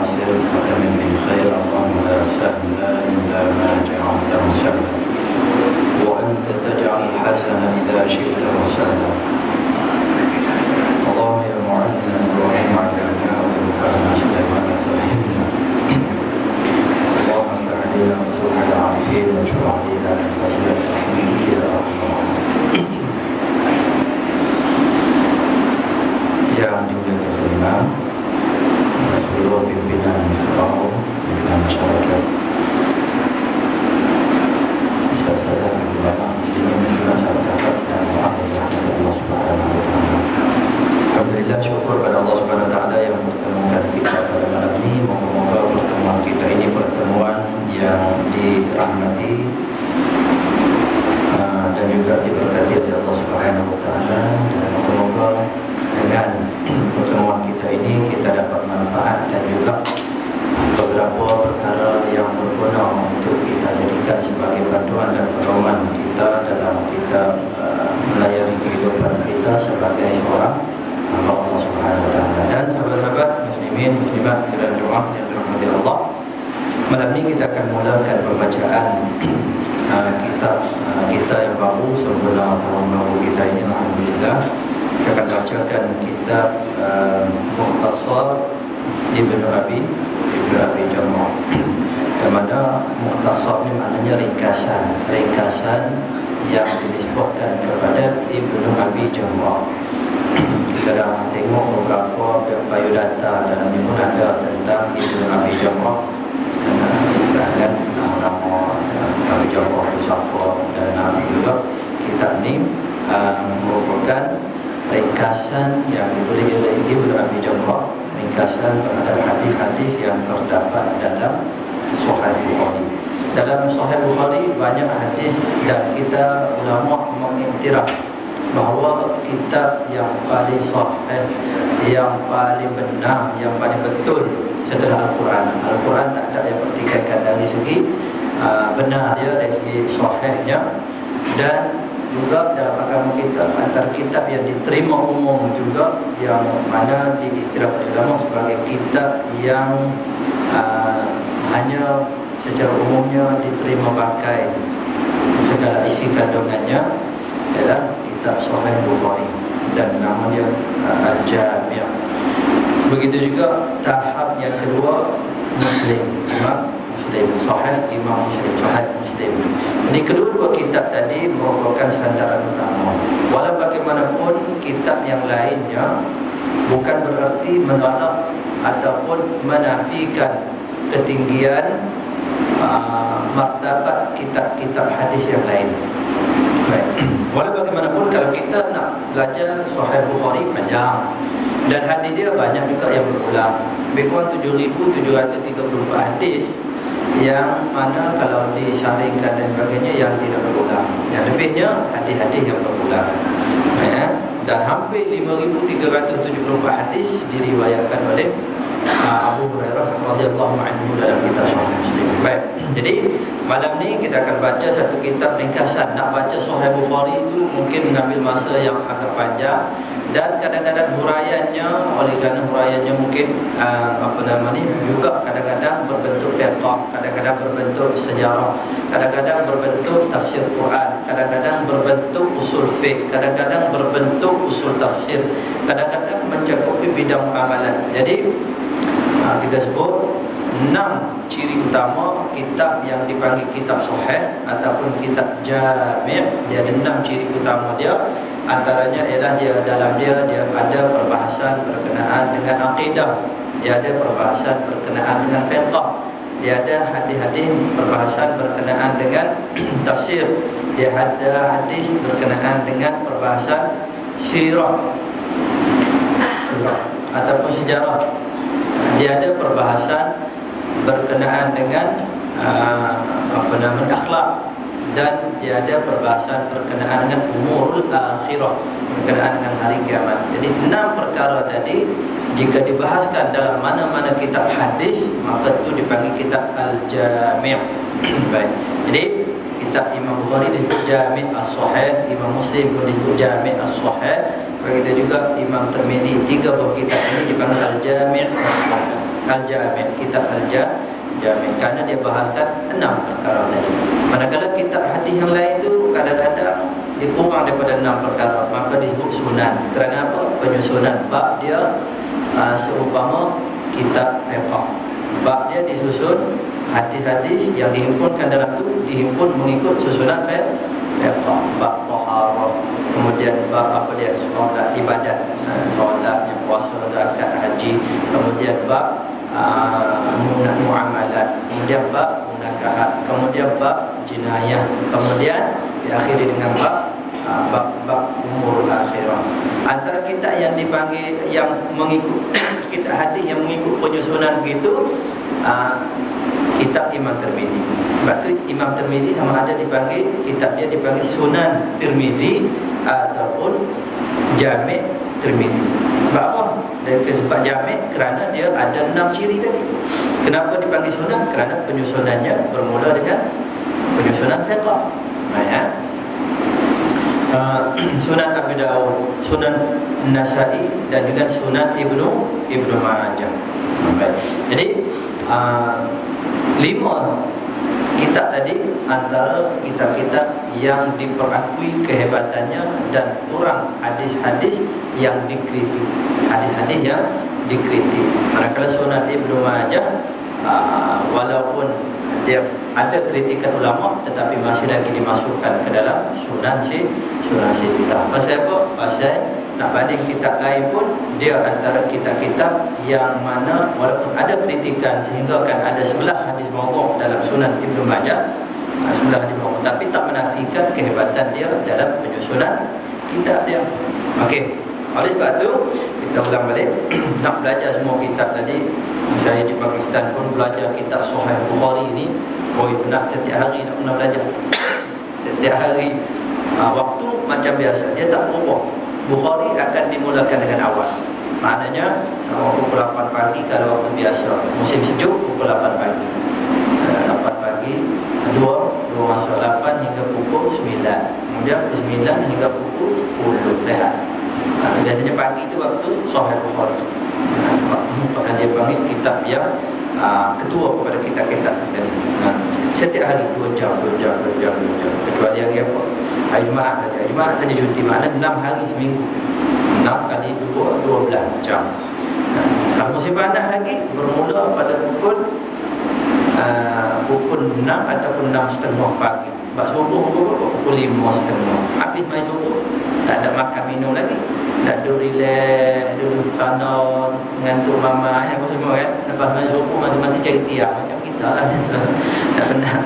يسر وتمم بالخير اللهم لا سهل إلا ما جعلته سهلا وأنت تجعل الحسن إذا شئته سهلا اللهم يا معلم إبراهيم علمنا وينفعنا سليمان فهمنا اللهم افتح علينا فتوح العارفين واشرح علينا من خشيتك رحمتك يا أرحم الراحمين. Yang dimuliakan Imam, seluruh pimpinan surau, pimpinan masyarakat, saudara ulama muslimin semua sahabat dan rahmat Allah Subhanahu wa taala. Alhamdulillah, syukur pada Allah Subhanahu wa taala yang mempertemukan kita pada malam ini. Moga-moga pertemuan kita ini pertemuan yang dirahmati dan juga diberkati oleh Allah Subhanahu wa taala, dan moga-moga dengan pertemuan kita ini kita dapat manfaat dan juga beberapa perkara yang berguna untuk kita jadikan sebagai bantuan dan pedoman kita dalam kita melayani kehidupan kita sebagai seorang hamba Allah Subhanahu wa taala. Dan sahabat-sahabat muslimin muslimat dan doa yang dirahmati Allah, malam ini kita akan mulakan pembacaan kitab kita yang baru sempurna tahun baru kita ini. Alhamdulillah, kita akan bacakan kitab Mukhtasar Ibnu Abi Jamrah. Yang mana Mukhtasar ini maknanya ringkasan yang dinisbahkan kepada Ibnu Abi Jamrah. Kita dah tengok beberapa biodata dalam ini pun ada tentang Ibnu Abi Jamrah, dan nama Abi Jamrah itu siapa, dan juga kitab ini merupakan ringkasan yang ditulis oleh Ibnu Abi Jamrah, ringkasan terhadap hadis-hadis yang terdapat dalam Sahih Bukhari. Dalam Sahih Bukhari banyak hadis, dan kita ulama mengiktiraf bahawa kitab yang paling sahih, yang paling benar, yang paling betul setelah Al-Quran. Al-Quran tak ada yang pertikaikan dari segi benar dia, dari segi sahihnya, dan juga dalam agama kita antara kitab yang diterima umum juga, yang mana diiktiraf ulama sebagai kitab yang hanya secara umumnya diterima pakai segala isi kandungannya, ialah kitab Sahih Bukhari, dan namanya Al-Jami'. Begitu juga tahap yang kedua, Imam Muslim, Sahih Imam Muslim, Sahih Muslim. Ini kedua-dua kitab tadi merupakan sandaran utama. Walau bagaimanapun kitab yang lainnya bukan berarti menolak ataupun menafikan ketinggian martabat kitab-kitab hadis yang lain. Baik. Walau bagaimanapun kalau kita nak belajar Sahih Bukhari panjang, dan hadis dia banyak juga yang berulang, lebih kurang 7,734 hadis, yang mana kalau disaringkan dan sebagainya yang tidak berulang. Yang lebihnya hadis-hadis yang berulang. Dan hampir 5,374 hadis diriwayatkan oleh Abu Hurairah radhiyallahu anhu dalam kitab Sahih Muslim. Baik. Jadi malam ni kita akan baca satu kitab ringkasan. Nak baca Sahih Bukhari itu mungkin mengambil masa yang agak panjang, dan kadang-kadang huraiannya, oleh kerana huraiannya mungkin juga kadang-kadang berbentuk fiqh, kadang-kadang berbentuk sejarah, kadang-kadang berbentuk tafsir Quran, kadang-kadang berbentuk usul fiqh, kadang-kadang berbentuk usul tafsir, kadang-kadang mencakupi bidang amalan. Jadi kita sebut 6 ciri utama kitab yang dipanggil kitab sahih ataupun kitab jami'. Dia ada 6 ciri utama dia. Antaranya ialah dalam dia ada perbahasan berkenaan dengan akidah, dia ada perbahasan berkenaan dengan fiqh, dia ada hadis-hadis perbahasan berkenaan dengan tafsir, dia ada hadis berkenaan dengan perbahasan sirah ataupun sejarah, dia ada perbahasan berkenaan dengan akhlak, dan dia ada perbahasan berkenaan dengan umurul akhirah, berkenaan dengan hari kiamat. Jadi 6 perkara tadi jika dibahaskan dalam mana-mana kitab hadis, maka itu dipanggil kitab Al-Jami'. Baik. Jadi kitab Imam Bukhari disebut Jami' As-Sahih, Imam Muslim pun disebut Jami' As-Sahih, begitu juga Imam Tirmizi. 3 buah kitab ini dipanggil Al-Jami' As-Sahih. Al-Jami', kitab Al-Jami', kerana dia bahaskan 6 perkara tadi. Manakala kitab hadis yang lain tu kadang-kadang dia kurang daripada 6 perkara, maka disebut sunan. Kerana apa? Penyusunan bab dia seumpama kitab fiqh. Bab dia disusun, hadis-hadis yang dihimpunkan dalam tu dihimpun mengikut susunan fiqh. Bab taharah, kemudian bab apa dia, solat ibadat, solat yang puasa, zakat, haji, kemudian bab muamalat, kemudian bab munakahat, kemudian bab jinayah, kemudian diakhiri dengan bab umur akhirah. Antara kitab yang dipanggil yang mengikut kitab hadis yang mengikut penyusunan begitu, kitab Imam Tirmizi. Sebab tu Imam Tirmizi sama ada dipanggil, kitab dia dipanggil Sunan Tirmizi ataupun Jami' Tirmizi. Sebab apa? Sebab Jami' kerana dia ada 6 ciri tadi. Kenapa dipanggil Sunan? Kerana penyusunannya bermula dengan penyusunan fiqh. Sunan Abu Dawud, Sunan Nasa'i dan juga Sunan Ibnu Majah. Jadi 5 kitab tadi antara kitab-kitab yang diperakui kehebatannya dan kurang hadis-hadis yang dikritik. Hadis-hadis yang dikritik. Manakala Sunan Ibnu Majah walaupun dia ada kritikan ulama tetapi masih lagi dimasukkan ke dalam sunan sittah. Pasal apa? Pasal nak banding kitab lain pun dia antara kitab-kitab yang mana walaupun ada kritikan sehingga kan ada 11 hadis maudhu' dalam Sunan Ibnu Majah, 11 hadis maudhu', tapi tak menafikan kehebatan dia dalam penyusunan kitab dia. Okey. Oleh sebab tu kita ulang balik nak belajar semua kitab tadi. Saya di Pakistan pun belajar kitab Sahih Bukhari ini. Nak setiap hari nak kena belajar. Setiap hari waktu macam biasa, dia tak berubah. Bukhari akan dimulakan dengan awal. Maknanya pukul 8 pagi kalau waktu biasa. Musim sejuk pukul 8 pagi. 8 pagi 2 masuk 8 hingga pukul 9. Kemudian pukul 9 hingga pukul 10 rehat. Biasanya pagi itu waktu Sahih Bukhari. Maka dia panggil kitab yang ketua kepada kitab-kitab tadi. Setiap hari 2 jam. Kecuali hari apa? Hari Jumaat saja. Hari Jumaat saja cuti, makna 6 hari seminggu. 6 kali 12 jam. Kalau musim panas lagi bermula pada pukul 6 ataupun 6.30 pagi. Sebab subuh pukul 5.30. Habis main subuh, tak ada makan minum lagi. Dah duduk relax, duduk sana, ngantuk mama, apa semua kan. Lepas main subuh masing-masing cari tiang. Macam kita lah. Tak pernah.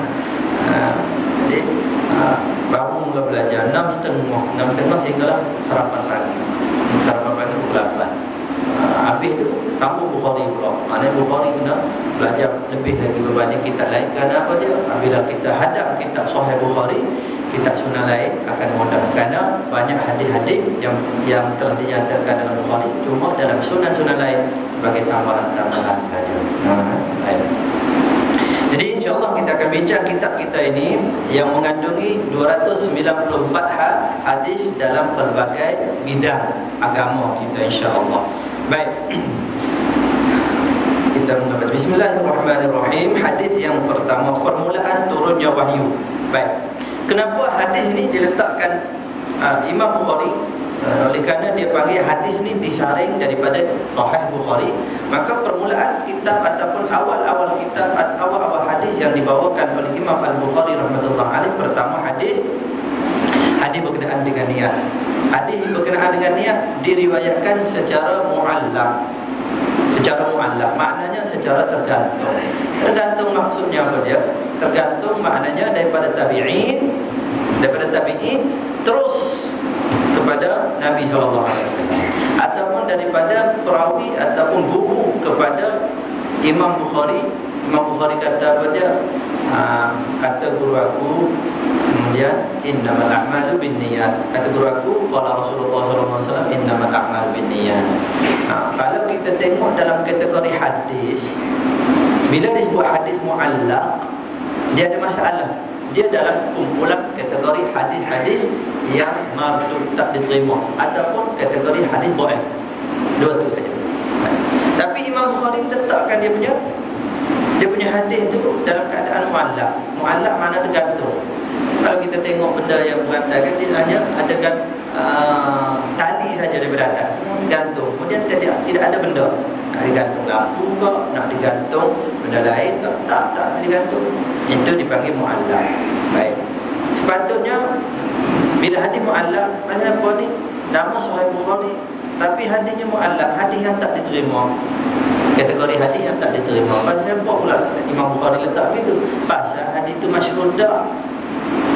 Jadi baru mula belajar 6.30 sehinggalah sarapan pagi. Sarapan pagi pukul 8. Habis tu sambung Bukhari pula. Maknanya Bukhari kena belajar lebih lagi berbanding kitab lain. Kerana apa dia? Bila kita hadap kitab Sahih Bukhari, kitab sunnah lain akan mudah. Kerana banyak hadis-hadis yang telah dinyatakan dalam Bukhari, cuma dalam sunnah-sunnah lain sebagai tambahan-tambahan saja. Jadi insyaAllah kita akan bincang kitab kita ini yang mengandungi 294 hadis dalam pelbagai bidang agama kita insyaAllah. Baik, kita mula. Bismillahirrahmanirrahim. Hadis yang pertama, permulaan turunnya wahyu. Baik, kenapa hadis ini diletakkan Imam Bukhari? Oleh kerana dia panggil hadis ni disaring daripada Sahih Bukhari, maka permulaan kitab ataupun awal-awal kitab, awal-awal hadis yang dibawakan oleh Imam Al-Bukhari rahmatullah alaih, pertama hadis berkenaan dengan niat. Hadis berkenaan dengan niat diriwayatkan secara mu'allaq. Secara mu'allaq maknanya secara tergantung. Tergantung maksudnya apa dia? Tergantung maknanya daripada tabi'in terus kepada Nabi SAW, ataupun daripada perawi ataupun guru kepada Imam Bukhari. Imam Bukhari kata apa dia? Kata guru aku, kemudian innamal a'malu binniyat. Kata guru aku, qala Rasulullah SAW, innamal a'malu binniyat. Kalau kita tengok dalam kategori hadis, bila disebut hadis mu'allaq, dia ada masalah. Dia dalam kumpulan kategori hadis-hadis yang mardud, tak diterima, ataupun kategori hadis dhaif. Dua tu saja. Tapi Imam Bukhari letakkan dia punya hadis tu dalam keadaan mu'allaq. Mu'allaq makna tergantung. Kalau kita tengok benda yang berantakan, dia hanya ada tali saja daripada atas, gantung. Kemudian tidak ada benda. Nak digantung lampu ke, nak digantung benda lain ke, tak digantung. Itu dipanggil mu'allaq. Baik. Sepatutnya bila hadis mu'allaq, macam apa ni? Nama Sahih Bukhari, tapi hadisnya mu'allaq, hadis yang tak diterima. Kategori hadis yang tak diterima. Pasal apa pula Imam Bukhari letak begitu? Pasal hadis itu masyhur dah,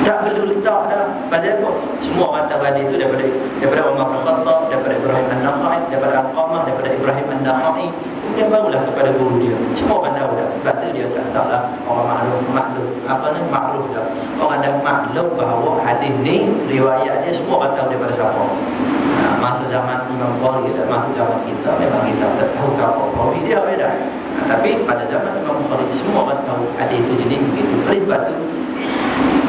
tak perlu letak dah. Pasal apa? Semua orang tahu hadis itu daripada Umar bin Khattab, daripada Ibrahim An-Nakhai, daripada Al-Qamah, daripada Ibrahim An-Nakhai. Kemudian barulah kepada guru dia. Semua orang tahu dah. Sebab tu dia katalah orang maklum dah. Orang dah maklum bahawa hadis ni riwayat dia semua orang tahu daripada siapa. Masa zaman Imam Bukhari dan masa zaman kita, memang kita tak tahu siapa perawi dia beda. Tapi pada zaman Imam Bukhari semua orang tahu hadis itu jenis begitu. Oleh sebab tu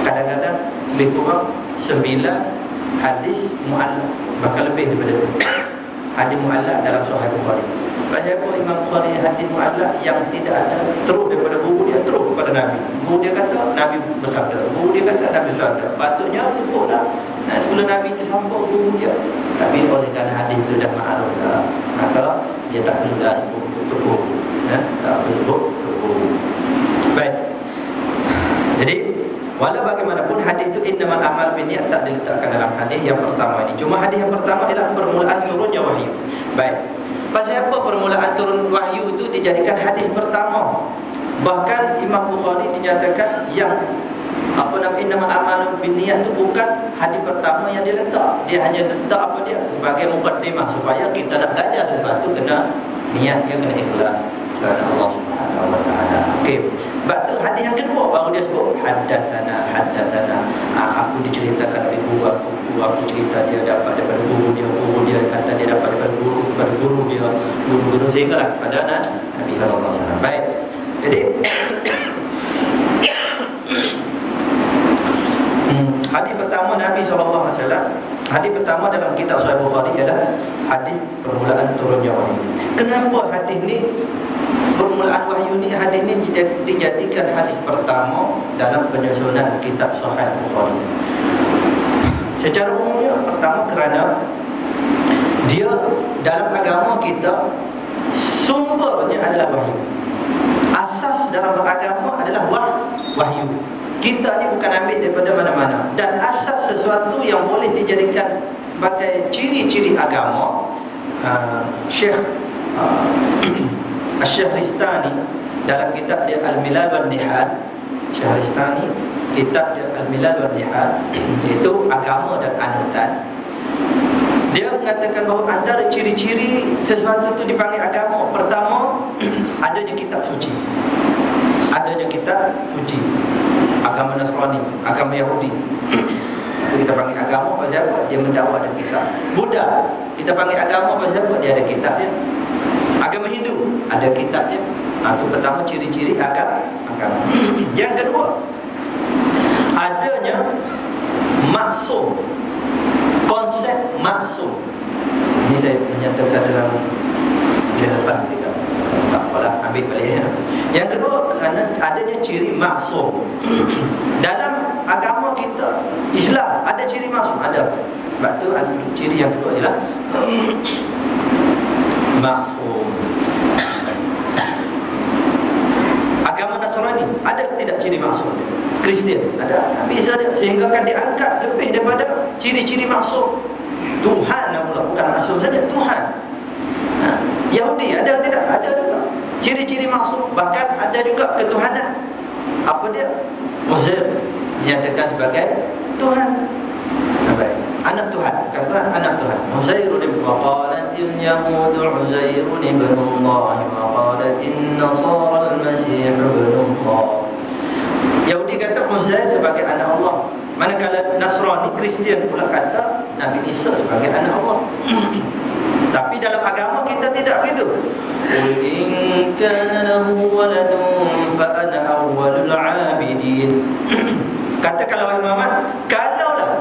kadang-kadang lebih kurang 9 hadis mu'allaq, bahkan lebih daripada itu, hadis mu'allaq dalam Sahih Bukhari. Pasal apa Imam Bukhari hadis mu'allaq yang tidak ada terus daripada guru dia terus kepada Nabi. Guru dia kata Nabi bersabda, guru dia kata Nabi bersabda. Patutnya sebutlah sebelum Nabi itu sambung guru dia. Tapi oleh kerana hadis itu dah ma'ruf dah, maka dia tak perlu dah sebut untuk guru. Tak perlu sebut untuk guru. Baik. Jadi walau bagaimanapun hadis itu innamal a'mal binniyat tak diletakkan dalam hadis yang pertama ini. Cuma hadis yang pertama ialah permulaan turunnya wahyu. Baik. Pasal apa permulaan turun wahyu itu dijadikan hadis pertama? Bahkan Imam Bukhari dinyatakan yang innamal a'mal binniyat itu bukan hadis pertama yang dia letak. Dia hanya letak sebagai mukaddimah supaya kita nak belajar sesuatu kena niatnya kena ikhlas kerana Allah Subhanahu wa taala. Okey. Sebab tu hadis yang kedua baru dia sebut haddatsana. Aku diceritakan oleh guru aku cerita dia dapat daripada guru dia kata dia dapat daripada guru kepada guru dia, guru sehinggalah kepada Nabi sallallahu alaihi wasallam. Baik. Jadi hadis pertama Nabi sallallahu alaihi wasallam, hadis pertama dalam kitab Sahih Bukhari ialah hadis permulaan turunnya wahyu. Kenapa hadis ni permulaan wahyu ni, hadis ni dijadikan hadis pertama dalam penyusunan kitab Sahih Bukhari? Secara umumnya pertama kerana dia dalam agama kita sumbernya adalah wahyu. Asas dalam beragama adalah wahyu. Kita ni bukan ambil daripada mana-mana. Dan asas sesuatu yang boleh dijadikan sebagai ciri-ciri agama, Syekh Asy-Syahristani dalam kitab dia Al-Milal wal Nihal, Syahristani kitab dia Al-Milal wal Nihal, iaitu agama dan anutan. Dia mengatakan bahawa antara ciri-ciri sesuatu itu dipanggil agama, pertama adanya kitab suci. Adanya kitab suci. Agama Nasrani, agama Yahudi itu kita panggil agama pasal apa? Dia mendakwa ada kitab. Buddha kita panggil agama pasal apa? Dia ada kitab dia. Agama Hindu ada kitab dia. Itu pertama ciri-ciri agama. Yang kedua, adanya maksum, konsep maksum. Ini saya menyatakan dalam depan kita. Tak apalah, ambil balik. Yang kedua, kerana adanya ciri maksum. Dalam agama kita Islam ada ciri maksum, ada. Sebab tu ciri yang kedua ialah maksum. Agama Nasrani ada ke tidak ciri maksum? Kristian ada, tak bisa dia, sehingga kan diangkat lebih daripada ciri-ciri maksum. Tuhan pula, bukan maksum saja, Tuhan. Yahudi ada tidak? Ada juga ciri-ciri maksum. Bahkan ada juga ketuhanan. Apa dia? Uzair dinyatakan sebagai Tuhan. Anak Tuhan, kata anak Tuhan. Uzair ibn qalatil yahud Uzair ibn Allah wa qalatin nasara al-masih ibn Allah. Yahudi kata Uzair sebagai anak Allah, manakala Nasrani Kristian pula kata Nabi Isa sebagai anak Allah. Tapi dalam agama kita tidak begitu. Qul in kana lahu waladun fa ana awwalul 'abidin. Katakanlah wahai Muhammad, kalaulah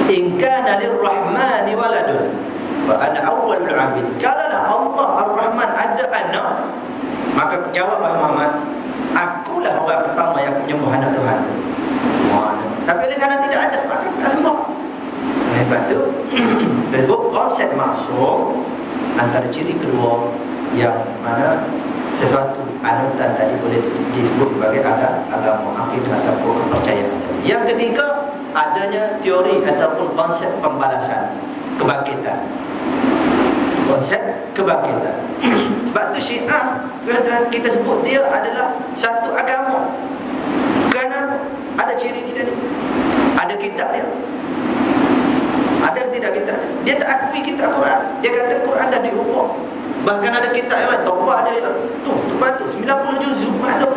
in kana lirrahmani waladun fa ana awwalul abid. Kalaulah Allah Ar-Rahman ada anak, maka jawablah Muhammad, akulah orang pertama yang menyembah anak Tuhan. Tapi oleh kerana tidak ada, maka tak sembah. Lepas tu disebut konsep maksum antara ciri kedua, yang mana sesuatu anutan tadi boleh disebut sebagai agama, akidah ataupun kepercayaan. Yang ketiga, adanya teori ataupun konsep pembalasan, kebangkitan. Konsep kebangkitan. Sebab tu Syiah, tuan-tuan, kita sebut dia adalah satu agama. Kerana ada ciri kita ni, ada kitab dia. Ada tidak kitab dia? Dia tak akui kitab Quran. Dia kata Quran dah diubah. Bahkan ada kitab yang lain, Taubah ada tu batu 90 juzuk ada.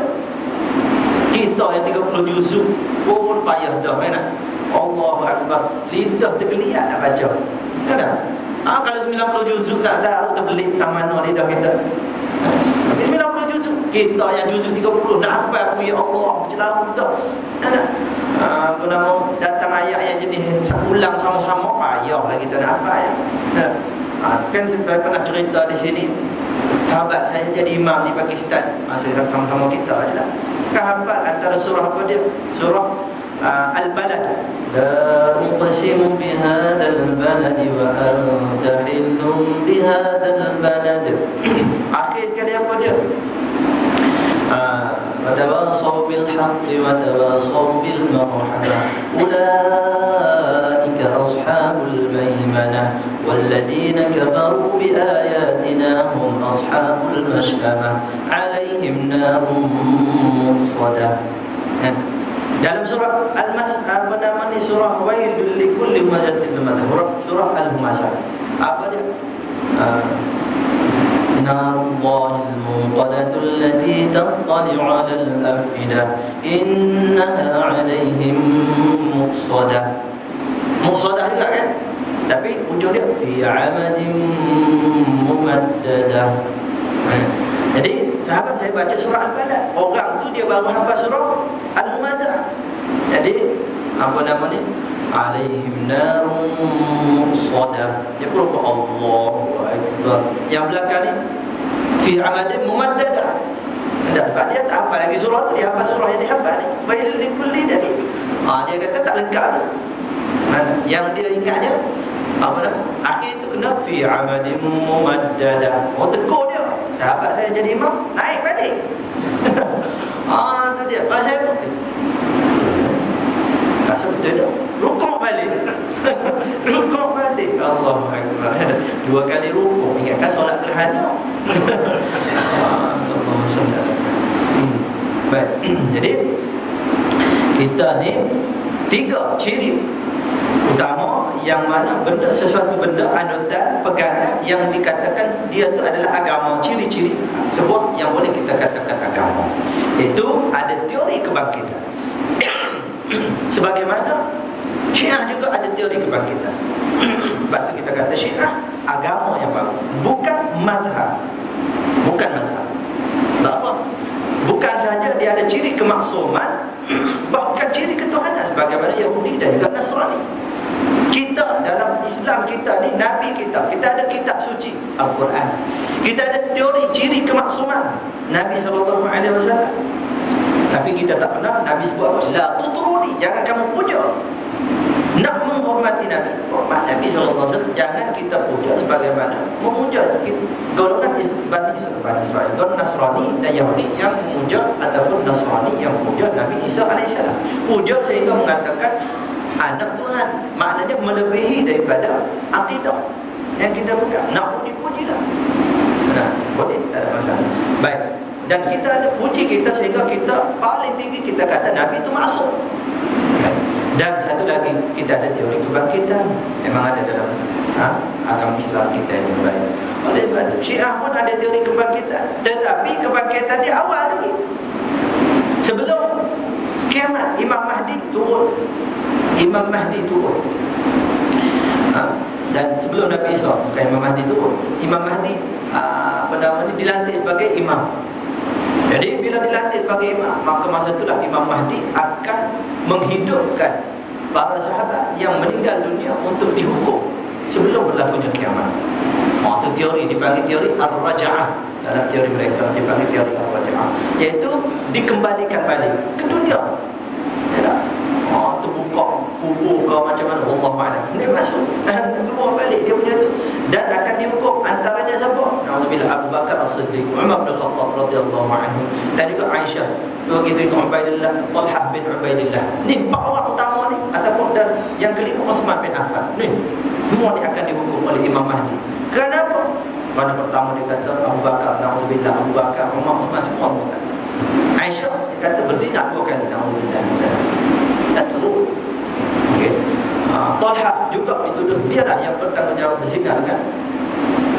Kita yang 30 juzuk pun payah dah mana. Allahu Akbar, lidah tergeliat nak baca. Kan? Kalau 90 juzuk tak tahu terbelit tang mana lidah kita. 90 juzuk, kita yang juzuk 30 nak apa aku ya Allah, bercelau dah. Apa nama, datang ayat yang jenis ulang sama-sama, payahlah kita nak apa ya. Kan saya pernah cerita di sini, sahabat saya jadi imam di Pakistan, maksudnya sama-sama kita adalah kehafal antara surah apa dia? Surah Al-Balad. La uqsimu bihadzal balad wa anta hillum bihadzal balad. Akhir sekali apa dia? وتواصوا بالحق وتواصوا بالمرحمة أولئك أصحاب الميمنة والذين كفروا بآياتنا هم أصحاب المشأمة عليهم نار مؤصدة. Dalam surah apa namanya, surah Wailul likulli humazatin lumazzah, surah Al-Humazah, apa dia? نار الله الموقدة التي تطلع على الأفئدة إنها عليهم مؤصدة. مؤصدة juga kan? Tapi ujung dia fi amadin mumaddada. Jadi sahabat saya baca surah Al-Balad, orang tu dia baru hafal surah Al-Humazah. Jadi apa nama ni? Alaihim narun muqsadah. Dia pun Allahu Akbar. Yang belakang ni fi amadin mumaddada. Sebab dia tak hafal lagi surah tu, dia hafal surah yang dia hafal ni, Wailul likulli tadi. Dia kata tak lengkap tu. Yang dia ingatnya apa nama? Akhir tu kena fi amadin mumaddada. Tegur dia. Sahabat saya jadi imam, naik balik. Tu dia. Pas saya pun rasa betul tak? Rukuk balik. Rukuk balik. Allahu Akbar. 2 kali rukuk. Ingatkan solat gerhana. Baik. Jadi kita ni 3 ciri utama yang mana benda, sesuatu benda, anutan, pegangan yang dikatakan dia tu adalah agama. Ciri-ciri sebuah yang boleh kita katakan agama, itu ada teori kebangkitan. Sebagaimana Syiah juga ada teori kebangkitan. Sebab tu kita kata Syiah agama yang baru, bukan mazhab. Bukan mazhab. Apa? Bukan saja dia ada ciri kemaksuman, bahkan ciri ketuhanan sebagaimana Yahudi dan juga Nasrani. Kita dalam Islam kita ni, Nabi kita ada kitab suci Al-Quran. Kita ada teori ciri kemaksuman Nabi SAW. Tapi kita tak pernah Nabi sebut apa? La tutruni, jangan kamu puja. Nak menghormati Nabi, hormat Nabi SAW, jangan kita puja sebagaimana memuja golongan Bani Israel, golongan Nasrani dan Yahudi yang memuja, ataupun Nasrani yang memuja Nabi Isa AS. Puja sehingga mengatakan anak Tuhan, maknanya melebihi daripada akidah yang kita pegang. Nak puji-pujilah. Boleh, tak ada masalah. Baik. Dan kita ada puji kita sehingga kita paling tinggi kita kata Nabi itu maksum. Dan satu lagi, kita ada teori kebangkitan. Memang ada dalam agama Islam kita yang baik. Oleh sebab itu Syiah pun ada teori kebangkitan. Tetapi kebangkitan dia awal lagi, sebelum kiamat. Imam Mahdi turun. Imam Mahdi turun. Dan sebelum Nabi Isa, bukan Imam Mahdi turun. Imam Mahdi dilantik sebagai imam. Jadi bila dilantik sebagai imam, maka masa itulah Imam Mahdi akan menghidupkan para sahabat yang meninggal dunia untuk dihukum sebelum berlakunya kiamat. Itu teori, dipanggil teori Ar-Raja'ah. Dalam teori mereka dipanggil teori Ar-Raja'ah, iaitu dikembalikan balik ke dunia. Ya tak? Terbuka kubur ke macam mana, Wallahu'alam. Dia masuk, keluar balik dia punya tu, dan akan dihukum. Antaranya siapa? Na'udzubillah, Abu Bakar As-Siddiq, Umar bin Khattab radhiyallahu anhu, dan juga Aisyah, begitu juga Ubaidillah, Talhah bin Ubaidillah. Ni 4 orang utama ni, ataupun dan yang kelima Uthman bin Affan. Ni semua ni akan dihukum oleh Imam Mahdi. Kenapa? Kerana pertama dia kata Abu Bakar, na'udzubillah, Abu Bakar, Umar, Uthman semua murtad. Aisyah dia kata berzina 2 kali, na'udzubillah. Tak tahu. Okey. Talha juga dituduh dia lah yang bertanggungjawab berzina dengan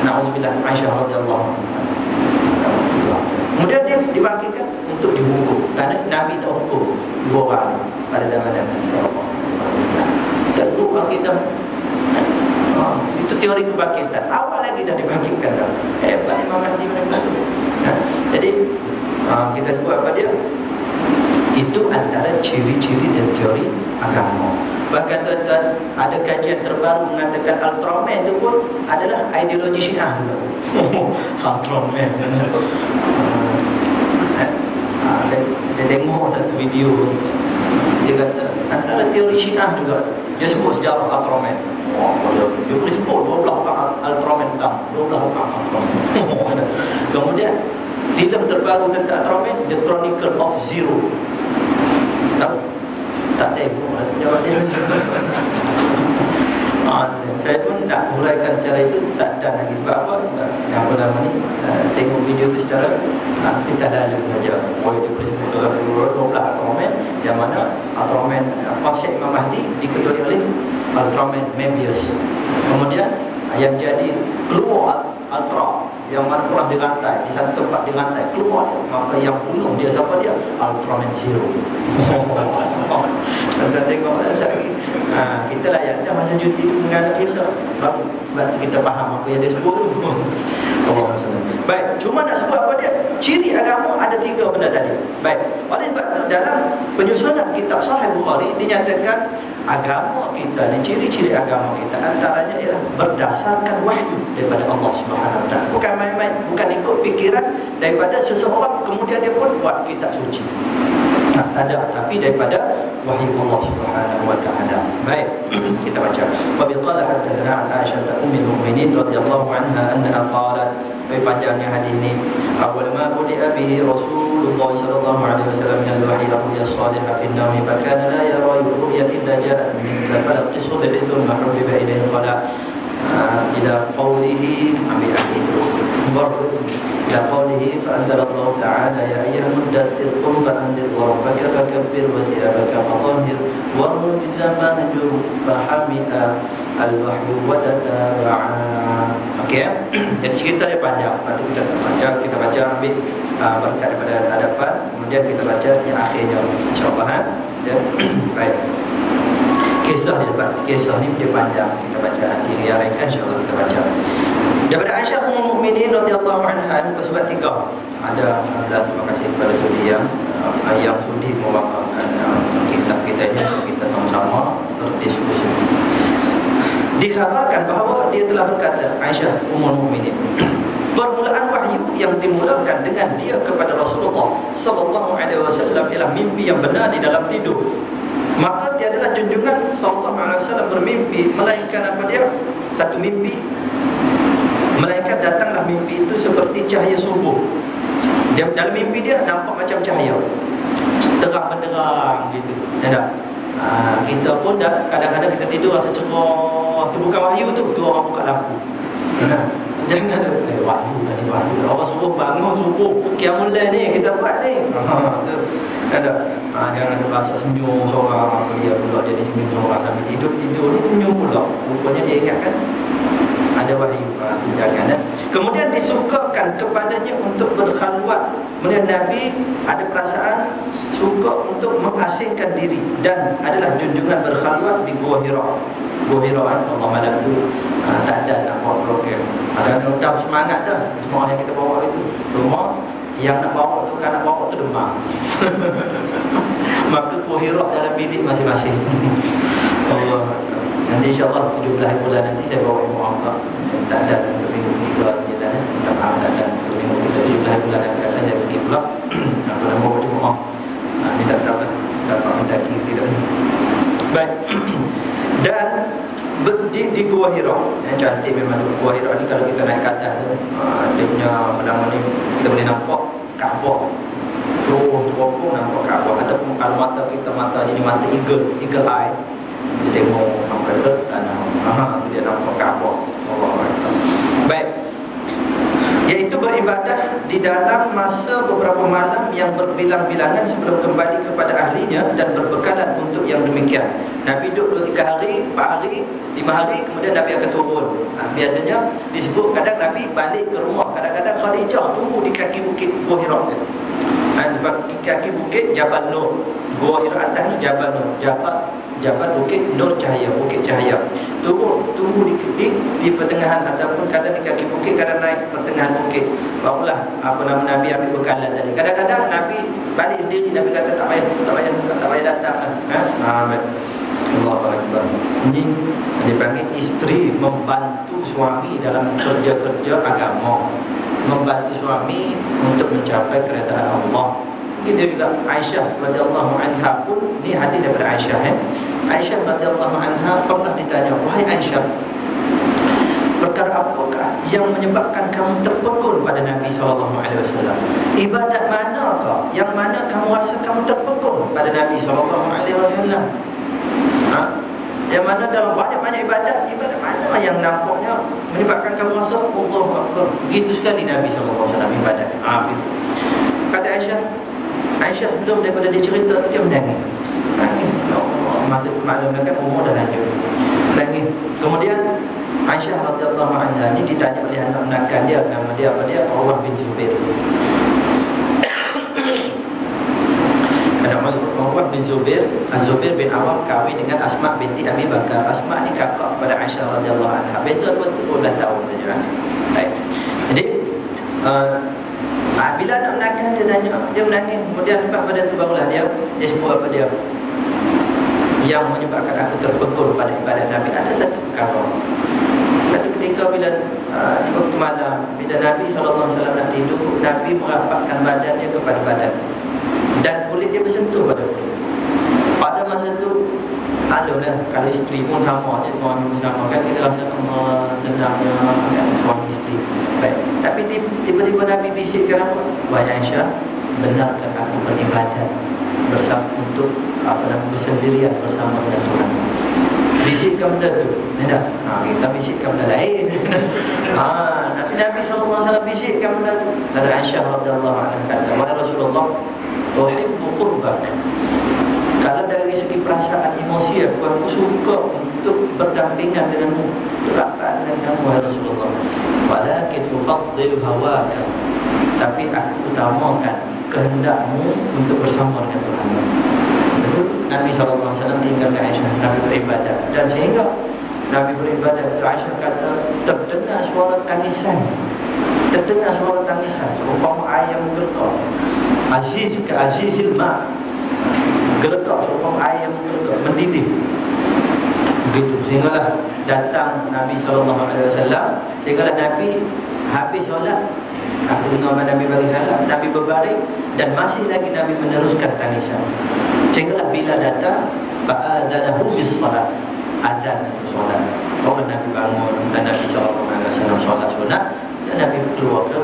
na'udzubillah Aisyah radhiyallahu anha. Kemudian dia dibangkitkan untuk dihukum, kerana Nabi tak hukum 2 orang pada zaman Nabi sallallahu alaihi wasallam. Tentu kita itu teori kebangkitan. Awal lagi dah dibangkitkan dah. Hebat Imam Mahdi mereka tu. Jadi kita sebut apa dia? Itu antara ciri-ciri dan teori agama. Bahkan tuan-tuan, ada kajian terbaru mengatakan Ultraman itu pun adalah ideologi Syiah juga. Ultraman. Saya tengok satu video, dia kata antara teori Syiah juga. Dia sebut sejarah Ultraman. Dia boleh sebut 12 orang Ultraman tang, 12 orang Ultraman. Kemudian filem terbaru tentang Ultraman, The Chronicle of Zero. Tahu? Tak tahu jawab dia. Saya pun nak huraikan cara itu tak ada lagi. Sebab apa? Yang pertama ni tengok video tu secara sepintas lalu saja. Dia boleh sebut 12 Ultraman, yang mana Ultraman konsep Imam Mahdi diketuai oleh Ultraman Mebius. Kemudian yang jadi keluar Ultra, yang mana pernah dirantai di satu tempat, dirantai keluar, maka yang bunuh dia siapa dia? Ultraman Zero. Kita tengok lagi. Kita lah yang dah masa cuti dengan kita, baru sebab tu kita faham apa yang dia sebut tu. Baik, cuma nak sebut apa dia? Ciri agama ada 3 benda tadi. Baik, oleh sebab tu dalam penyusunan kitab Sahih Bukhari dinyatakan agama kita ni, ciri-ciri agama kita antaranya ialah berdasarkan wahyu daripada Allah Subhanahu Wa Taala. Bukan main-main, bukan ikut fikiran daripada seseorang kemudian dia pun buat kitab suci. Tak ada, tapi daripada wahyu Allah Subhanahu Wa Taala. Baik, kita baca. Wa biqala hadatsana Aisyah ummul mukminin radhiyallahu anha annaha qalat. Baik, panjangnya hadis ini. Awal ma budi'a bihi Rasulullah sallallahu alaihi wasallam min al-wahyi ru'ya salihah fi an-nawm fa kana la yara ru'ya illa ja'at mithla falaq as-subhi thumma hubiba ilayhi khala ila qawlihi ambi barrat ila qawlihi fa anzala Allah ta'ala ya ayyuhal mudaththir qum fa anzir wa rabbaka fakabbir wa thiyabaka fatahhir wa rujza fahjur fa hamida al-wahyu wa tataba'a. Okey, jadi cerita dia panjang. Nanti kita baca ambil berkat daripada hadapan, kemudian kita baca yang akhirnya insya-Allah. Baik. Kisah ni dia panjang. Kita baca nanti yang lain insya-Allah kita baca. Daripada Aisyah ummul mukminin radhiyallahu anha, muka surat 3. Ada, alhamdulillah, terima kasih kepada sudi yang sudi mewakafkan kitab kita ini, kita sama-sama berdiskusi. Dikhabarkan bahawa dia telah berkata, Aisyah ummul mukminin, permulaan wahyu yang dimulakan dengan dia kepada Rasulullah sallallahu alaihi wasallam ialah mimpi yang benar di dalam tidur. Maka tiadalah junjungan sallallahu alaihi wasallam bermimpi melainkan apa dia? Satu mimpi, melainkan datanglah mimpi itu seperti cahaya subuh. Dia dalam mimpi dia nampak macam cahaya, terang benderang gitu. Ada. Kita pun dah kadang-kadang kita tidur rasa cerah, tu bukan wahyu tu orang buka lampu. Jangan ada wahyu ni, wahyu. Orang suruh bangun subuh, qiyamul lail ni kita buat ni. Ada. Jangan ada rasa senyum seorang, dia pula dia senyum seorang tapi tidur ni senyum pula. Rupanya dia ingatkan ada wahyu. Jangan. Kemudian disukakan kepadanya untuk berkhalwat. Kemudian Nabi ada perasaan suka untuk mengasingkan diri dan adalah junjungan berkhalwat di Gua Hira. Gua Hira Allah malam tu tak ada nak buat program. Ada dah semangat dah semua yang kita bawa itu. Cuma yang nak bawa tu kan nak bawa tu demam. Maka Gua Hira dalam bilik masing-masing. Allah. Nanti insyaAllah 17 bulan nanti saya bawa ilmu Allah. Tak ada untuk minggu 3 je dah. Tak faham tak ada untuk minggu 17 bulan yang akan saya pergi pula. Apa nama baca Mu'ah. Ini tak tahu lah dapat mendaki tidak. Baik. Dan di Gua Hira, yang cantik memang Gua Hira ni. Kalau kita naik ke atas tu, dia punya apa nama ni, kita boleh nampak Kaabah. Tua pun nampak Kaabah. Ataupun kalau mata kita mata jadi mata eagle eye, dia tengok sampai ke tanah. Tu dia nampak Kaabah. Baik. Iaitu beribadah di dalam masa beberapa malam yang berbilang-bilangan sebelum kembali kepada ahlinya, dan berbekalan untuk yang demikian. Nabi duduk 2-3 hari, 4 hari, 5 hari, kemudian Nabi akan turun. Biasanya disebut kadang Nabi balik ke rumah. Kadang-kadang Khadijah tunggu di kaki bukit Gua Hira. Di kaki bukit Jabal Nur. Gua Hira atas ni Jabal Nur. Jabal Bukit Nur Cahaya, Bukit Cahaya. Tunggu di pertengahan, ataupun kadang di kaki bukit, kadang naik pertengahan bukit. Barulah apa nama Nabi ambil bekalan tadi. Kadang-kadang Nabi balik sendiri. Nabi kata tak payah datang. Allahu Akbar. Ini dipanggil isteri membantu suami dalam kerja-kerja agama, membantu suami untuk mencapai keredaan Allah. Kita juga Aisyah radhiyallahu anha pun, ni hadis daripada Aisyah. Aisyah radhiyallahu anha pernah ditanya, wahai Aisyah, perkara apakah yang menyebabkan kamu terpekul pada Nabi SAW? Ibadat manakah yang mana kamu rasa kamu terpekul pada Nabi SAW? Yang mana dalam banyak-banyak ibadat mana yang nampaknya menyebabkan kamu rasa Allahu Akbar, begitu sekali Nabi SAW ibadat. Gitu. Kata Aisyah sebelum daripada dia cerita tu, dia menangis. Masa itu maklumlah kan umur dah lanjut, menangis. Kemudian Aisyah radhiyallahu anha ni ditanya oleh anak menakan dia, nama dia apa dia? Urwah bin Zubair. Urwah bin Zubair, Az-Zubair bin Awam kahwin dengan Asma binti Abi Bakar. Asma ni kakak kepada Aisyah radhiyallahu anha. Beza 12 tahun saja. Baik. Jadi bila nak menangkan dia tanya, dia menangis. Kemudian lepas pada tu barulah dia sebut apa dia yang menyebabkan aku terpekul pada ibadat Nabi. Ada satu perkara. Satu ketika bila di waktu malam, bila Nabi SAW nak tidur, Nabi merapatkan badannya kepada badan, dan kulit dia bersentuh pada kulit. Pada masa tu, alulah, kalau isteri pun sama je, suami pun sama kan, kita rasa tenangnya kan, suami isteri. Baik. Tapi tiba-tiba Nabi bisikkan apa? Wahai Aisyah, benarkan aku beribadat bersama untuk bersendirian bersama dengan Tuhan. Bisikkan benda tu. Kita bisikkan benda lain. Nabi SAW bisikkan benda tu. Lalu Aisyah radhiyallahu anha kata, wahai Rasulullah, uhibbu qurbak. Kalau dari segi perasaan emosi, aku suka untuk berdampingan denganmu, rapat dengan kamu, wahai Rasulullah. Walakin ufaddilu hawaka, tapi aku utamakan kehendakmu untuk bersama dengan Tuhan. Nabi SAW tinggalkan Aisyah, Nabi beribadat. Dan sehingga Nabi beribadat, Aisyah kata terdengar suara tangisan, seumpama air yang menggelegak. Aziz ke azizil ma', gelegak seumpama air yang menggelegak, mendidih. Begitu. Sehinggalah datang Nabi SAW. Sehinggalah Nabi habis solat, aku dengar Nabi bagi salam, Nabi berbaring, dan masih lagi Nabi meneruskan tangisan. Sehinggalah bila datang, fa'adzanahu bis-salat, azan untuk solat. Barulah Nabi bangun, dan Nabi SAW solat sunat, dan Nabi keluar ke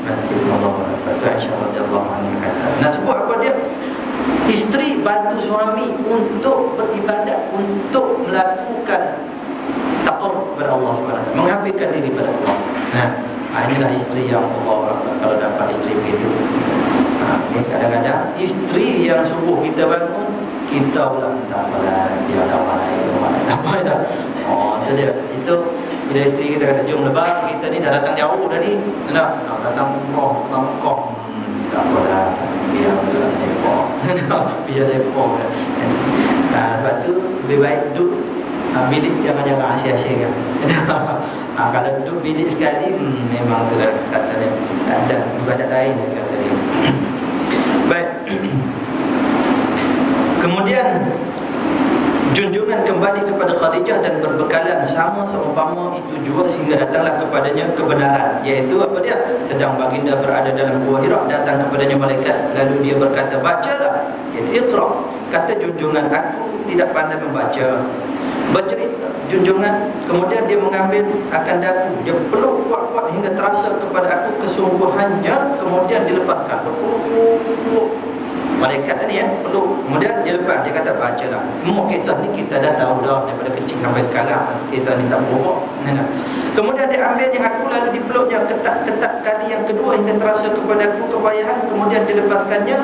masjid. Allahu Akbar. Aisyah radhiyallahu anha kata. Nah, sebab apa dia? Isteri bantu suami untuk beribadat, untuk melakukan taqarrub kepada Allah SWT, menghabiskan diri pada Allah. Inilah isteri yang Allah, kalau dapat isteri begitu. Kadang-kadang isteri yang subuh kita bangun, kita pula tak apalah, dia ada orang lain, apa dah. Itu dia. Itu bila isteri kita kata jom lebar, kita ni dah datang jauh dah ni, nak datang umrah, datang Mekah. Tak apalah, biar depa. Lepas tu lebih baik duduk bilik, jangan asyik-asyik kan. Kalau duduk bilik sekali, memang tu dah kata dia, tak ada ibadat lain kata dia. Baik. Kemudian junjungan kembali kepada Khadijah dan sama seumpama itu juga sehingga datanglah kepadanya kebenaran, iaitu apa dia? Sedang baginda berada dalam gua Hira, datang kepadanya malaikat, lalu dia berkata, bacalah, iaitu Iqra. Kata junjungan, aku tidak pandai membaca. Bercerita junjungan, kemudian dia mengambil akan daku, dia peluk kuat-kuat hingga terasa kepada aku kesungguhannya, kemudian dilepaskan. Malaikat ni peluk, kemudian dia lepas, dia kata bacalah. Semua kisah ni kita dah tahu dah daripada kecil sampai sekarang. Kisah ni tak berubah. Kemudian dia ambilnya aku, lalu dipeluknya ketat-ketat kali yang kedua hingga terasa kepada aku kepayahan, kemudian dilepaskannya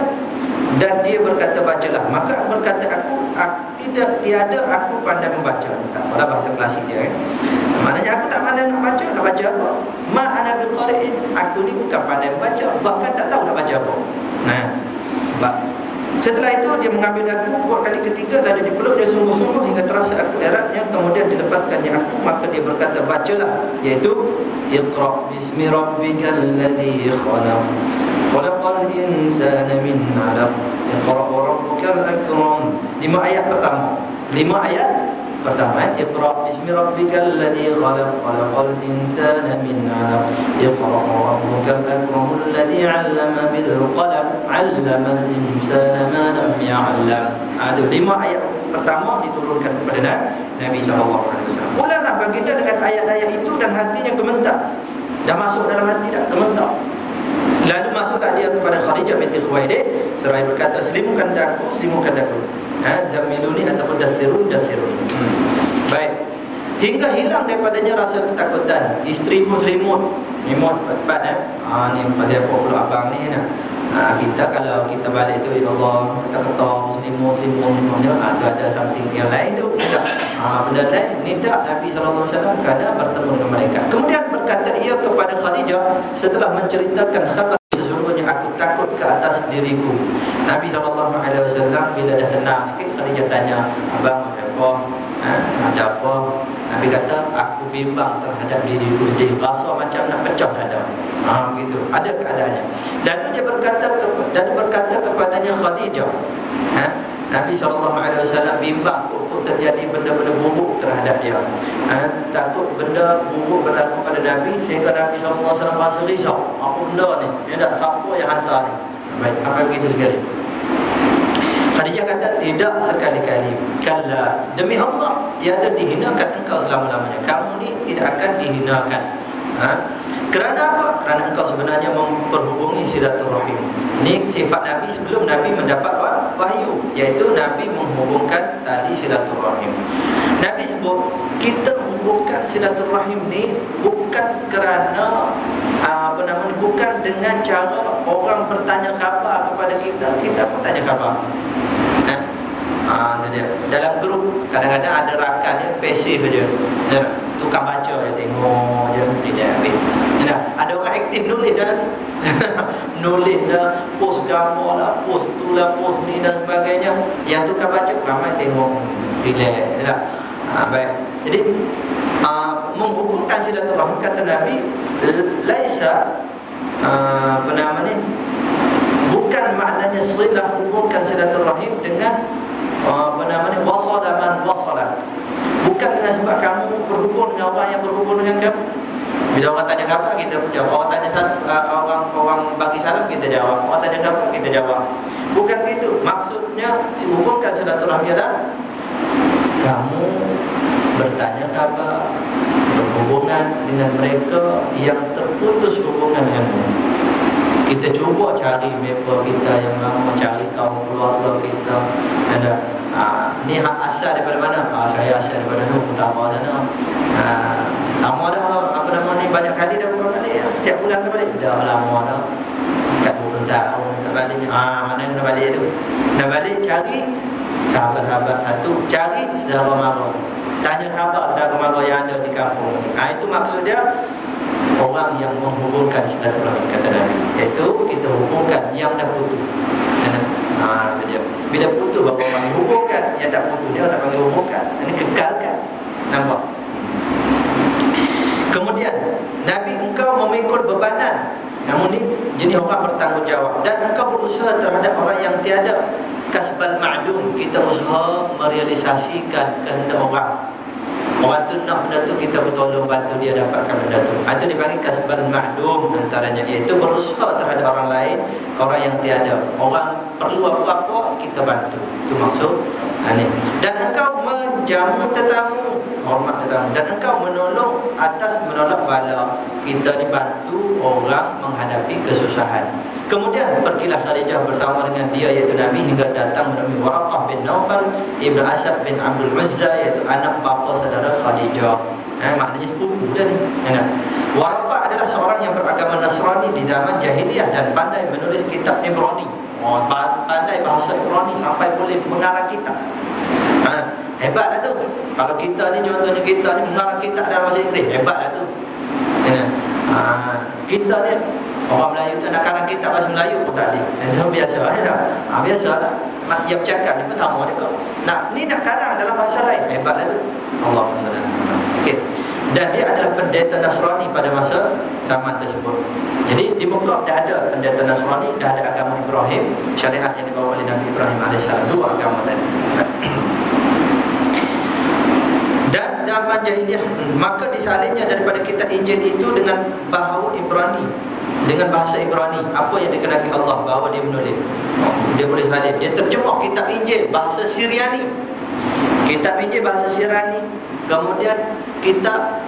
dan dia berkata bacalah. Maka berkata aku, tiada aku pandai membaca. Tak apalah bahasa klasik dia maknanya aku tak pandai nak baca. Nak baca apa? Ma ana bil qari'in, aku ni bukan pandai membaca, bahkan tak tahu nak baca apa. Setelah itu dia mengambil aku buat kali ketiga, lalu dipeluk dia sungguh-sungguh hingga terasa aku eratnya, kemudian dilepaskannya aku. Maka dia berkata bacalah, iaitu Iqra bismi rabbikal ladzi khalaq khalaqal insana min 'alaq Iqra wa rabbukal akram. 5 ayat pertama. 5 ayat pertama, Iqra bismi rabbikal ladzi khalaq khalaqal insana min 'alaq Iqra wa rabbukal akram alladzi 'allama bil qalam 'allamal insana ma lam ya'lam. Ada 5 ayat pertama diturunkan kepada Nabi sallallahu alaihi wasallam. Ulanglah baginda dengan ayat-ayat itu dan hatinya gemetar. Dah masuk dalam hati dah, gemetar. Lalu masuklah dia kepada Khadijah binti Khuwailid seraya berkata, selimukan daku, zammiluni ataupun dasirun. Baik. Hingga hilang daripadanya rasa ketakutan. Isteri pun selimut tepat ni pasal apa pula abang ni kita kalau kita balik tu, ya Allah, ketak-ketak selimut tu ada something yang lain tu. Benda lain ni tak. Nabi SAW kadang bertemu dengan mereka. Kemudian berkata ia kepada Khadijah setelah menceritakan khabar, sesungguhnya aku takut ke atas diriku. Nabi SAW bila dah tenang sikit, Khadijah tanya, abang macam apa? Ada apa? Nabi kata, aku bimbang terhadap diriku sendiri, rasa macam nak pecah dada. Begitu. Ada keadaannya. Lalu dia berkata kepadanya Khadijah, Nabi SAW bimbang kok terjadi benda-benda buruk terhadap dia. Takut benda buruk berlaku pada Nabi, sehingga Nabi SAW rasa risau. Apa benda ni? Dia tak siapa yang hantar ni. Baik, apa begitu sekali? Khadijah kata, tidak sekali-kali. Kalla, demi Allah, tiada dihinakan engkau selama-lamanya. Kamu ni tidak akan dihinakan. Kerana apa? Kerana engkau sebenarnya memperhubungi silaturahim. Ini sifat Nabi sebelum Nabi mendapat wahyu, iaitu Nabi menghubungkan tali silaturahim. Nabi sebut, kita hubungkan silaturahim ni bukan kerana bukan dengan cara orang bertanya khabar kepada kita pun tanya khabar. Dalam grup kadang-kadang ada rakan dia pasif saja, tukang baca dia, tengok je dia ambil. Ada orang aktif nulis dalam tu nulis dah, post gambar lah, post tu lah, post ni dan sebagainya. Yang tukang baca ramai tengok, relax tak? Baik. Jadi menghubungkan silaturahim, kata Nabi, laisa bukan maknanya silah hubungkan silaturahim dengan wasala man wasala. Bukan dengan sebab kamu berhubung dengan orang yang berhubung dengan kamu. Bila orang tanya khabar, kita jawab. Orang tanya orang bagi salam, kita jawab. Orang tanya khabar, kita jawab. Bukan begitu. Maksudnya hubungkan silaturahim adalah kamu bertanya khabar, berhubungan dengan mereka yang terputus hubungan denganmu. Kita cuba cari mereka kita yang lama, cari kaum keluarga kita. Ni asal daripada mana? Saya asal daripada Utara sana. Lama dah, banyak kali dah pulang balik. Setiap bulan dah balik. Dah lama dah. Dekat 20 tahun tak balik. Mana nak balik tu? Nak balik cari sahabat-sahabat satu, cari saudara mara. Tanya khabar saudara mara yang ada di kampung. Itu maksud dia, orang yang menghubungkan silaturahim, kata Nabi. Iaitu kita hubungkan yang dah putus. Itu dia. Bila putus baru panggil hubungkan, yang tak putus dia tak panggil hubungkan. Ini kekalkan. Nampak? Kemudian Nabi, engkau memikul bebanan, namun ni jenis orang bertanggungjawab, dan engkau berusaha terhadap orang yang tiada. Kasbal ma'dum, kita usaha merealisasikan kehendak orang. Orang tu nak benda tu, kita bertolong bantu dia dapatkan benda tu. Itu dipanggil kasban ma'dum antaranya, iaitu berusaha terhadap orang lain, orang yang tiada. Orang perlu apa-apa, kita bantu. Itu maksud ini. Dan engkau menjamu tetamu, hormat tetamu, dan engkau menolong atas menolak bala. Kita dibantu orang menghadapi kesusahan. Kemudian pergilah Khadijah bersama dengan dia, iaitu Nabi, hingga datang menemui Waraqah bin Naufal Ibn Asad bin Abdul Uzza, iaitu anak bapa saudara Khadijah. Maknanya sepupu dia ni. Waraqah adalah seorang yang beragama Nasrani di zaman jahiliyah dan pandai menulis kitab Ibrani. Pandai bahasa Ibrani sampai boleh mengarang kitab. Hebatlah tu. Kalau kita ni, contohnya kita ni mengarang kitab dalam bahasa Inggeris, hebatlah tu. Kita ni orang Melayu nak karang kitab bahasa Melayu pun tak ada. Itu biasa lah. Biasalah. Yang bercakap ni pun sama juga. Ni nak karang dalam bahasa lain, hebatlah tu. Allah SWT. Okey. Dan dia adalah pendeta Nasrani pada masa zaman tersebut. Jadi di Mekah dah ada pendeta Nasrani, dah ada agama Ibrahim, syariat yang dibawa oleh Nabi Ibrahim AS. Dua agama tadi. Dan zaman jahiliyah, maka disalinnya daripada kitab Injil itu dengan bahawa Ibrani, dengan bahasa Ibrani. Apa yang dikehendaki Allah bahawa dia menulis, dia boleh salin. Dia terjemah kitab Injil bahasa Syriani, kitab Injil bahasa Syriani, kemudian kitab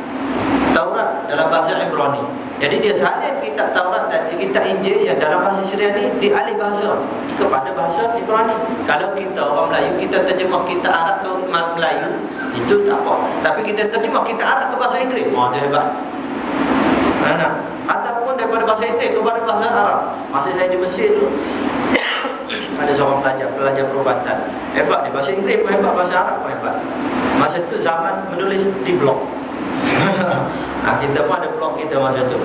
Taurat dalam bahasa Ibrani. Jadi dia salin kitab Taurat dan kitab Injil yang dalam bahasa Syriani dialih bahasa kepada bahasa Ibrani. Kalau kita orang Melayu, kita terjemah kitab Arab ke Melayu, itu tak apa. Tapi kita terjemah kitab Arab ke bahasa Inggeris, itu hebat. Ataupun daripada bahasa Inggeris kepada bahasa Arab. Masa saya di Mesir dulu, ada seorang pelajar perubatan, hebat dia, bahasa Inggeris pun hebat, bahasa Arab pun hebat. Masa tu zaman menulis di blog. Kita pun ada blog kita masa tu.